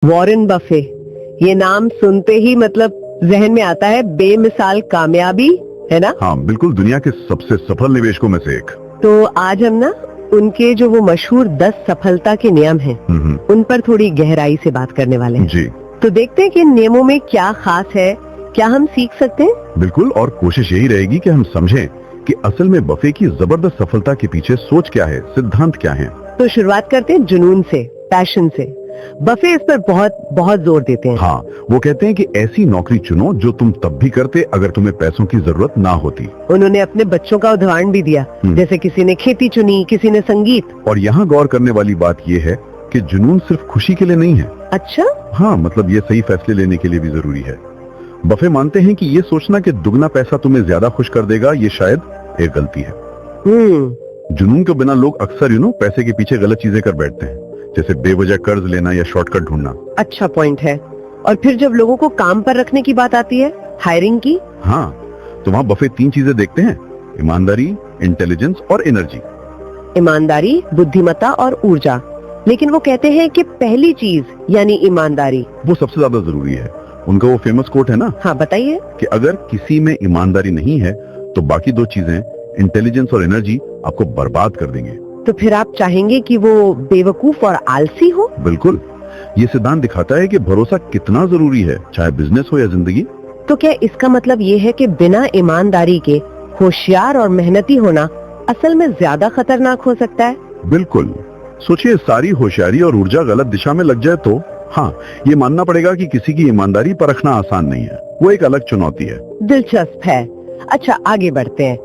Warren Buffett, ये नाम सुनते ही मतलब जहन में आता है बेमिसाल कामयाबी, है ना? हाँ बिल्कुल, दुनिया के सबसे सफल निवेशकों में से एक। तो आज हम ना उनके जो वो मशहूर 10 सफलता के नियम हैं, उन पर थोड़ी गहराई से बात करने वाले हैं। जी तो देखते हैं कि इन नियमों में क्या खास है, क्या हम सीख सकते हैं। बिल्कुल, और कोशिश यही रहेगी कि हम समझें कि असल में बफे की जबरदस्त सफलता के पीछे सोच क्या है, सिद्धांत क्या है। तो शुरुआत करते हैं जुनून से, पैशन से। बफे इस पर बहुत बहुत जोर देते हैं। हाँ, वो कहते हैं कि ऐसी नौकरी चुनो जो तुम तब भी करते अगर तुम्हें पैसों की जरूरत ना होती। उन्होंने अपने बच्चों का उदाहरण भी दिया, जैसे किसी ने खेती चुनी, किसी ने संगीत। और यहाँ गौर करने वाली बात ये है कि जुनून सिर्फ खुशी के लिए नहीं है। अच्छा, हाँ, मतलब ये सही फैसले लेने के लिए भी जरूरी है। बफे मानते हैं कि ये सोचना कि दुगना पैसा तुम्हें ज्यादा खुश कर देगा, ये शायद एक गलती है। जुनून के बिना लोग अक्सर पैसे के पीछे गलत चीजें कर बैठते हैं, जैसे बेवजह कर्ज लेना या शॉर्टकट ढूंढना। अच्छा पॉइंट है। और फिर जब लोगों को काम पर रखने की बात आती है, हायरिंग की, हाँ, तो वहाँ बफे 3 चीजें देखते हैं: ईमानदारी, इंटेलिजेंस और एनर्जी। ईमानदारी, बुद्धिमत्ता और ऊर्जा। लेकिन वो कहते हैं कि पहली चीज यानी ईमानदारी वो सबसे ज्यादा जरूरी है। उनका वो फेमस कोट है ना, हाँ बताइए, कि अगर किसी में ईमानदारी नहीं है तो बाकी 2 चीजें, इंटेलिजेंस और एनर्जी, आपको बर्बाद कर देंगे। तो फिर आप चाहेंगे कि वो बेवकूफ और आलसी हो? बिल्कुल, ये सिद्धांत दिखाता है कि भरोसा कितना जरूरी है, चाहे बिजनेस हो या जिंदगी। तो क्या इसका मतलब ये है कि बिना ईमानदारी के होशियार और मेहनती होना असल में ज्यादा खतरनाक हो सकता है? बिल्कुल, सोचिए, सारी होशियारी और ऊर्जा गलत दिशा में लग जाए तो हाँ, ये मानना पड़ेगा कि किसी की ईमानदारी परखना आसान नहीं है, वो एक अलग चुनौती है। दिलचस्प है। अच्छा, आगे बढ़ते हैं।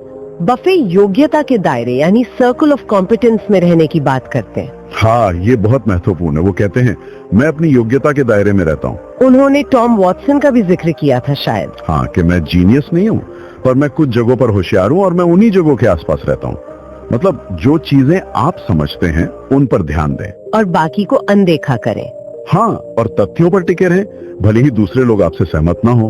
बफे योग्यता के दायरे यानी सर्कल ऑफ कॉम्पिटेंस में रहने की बात करते हैं। हाँ, ये बहुत महत्वपूर्ण है। वो कहते हैं, मैं अपनी योग्यता के दायरे में रहता हूँ। उन्होंने टॉम वॉटसन का भी जिक्र किया था शायद। हाँ, कि मैं जीनियस नहीं हूँ, पर मैं कुछ जगहों पर होशियार हूँ और मैं उन्हीं जगहों के आसपास रहता हूँ। मतलब जो चीजें आप समझते हैं उन पर ध्यान दें और बाकी को अनदेखा करें। हाँ, और तथ्यों पर टिके रहें, भले ही दूसरे लोग आपसे सहमत ना हो।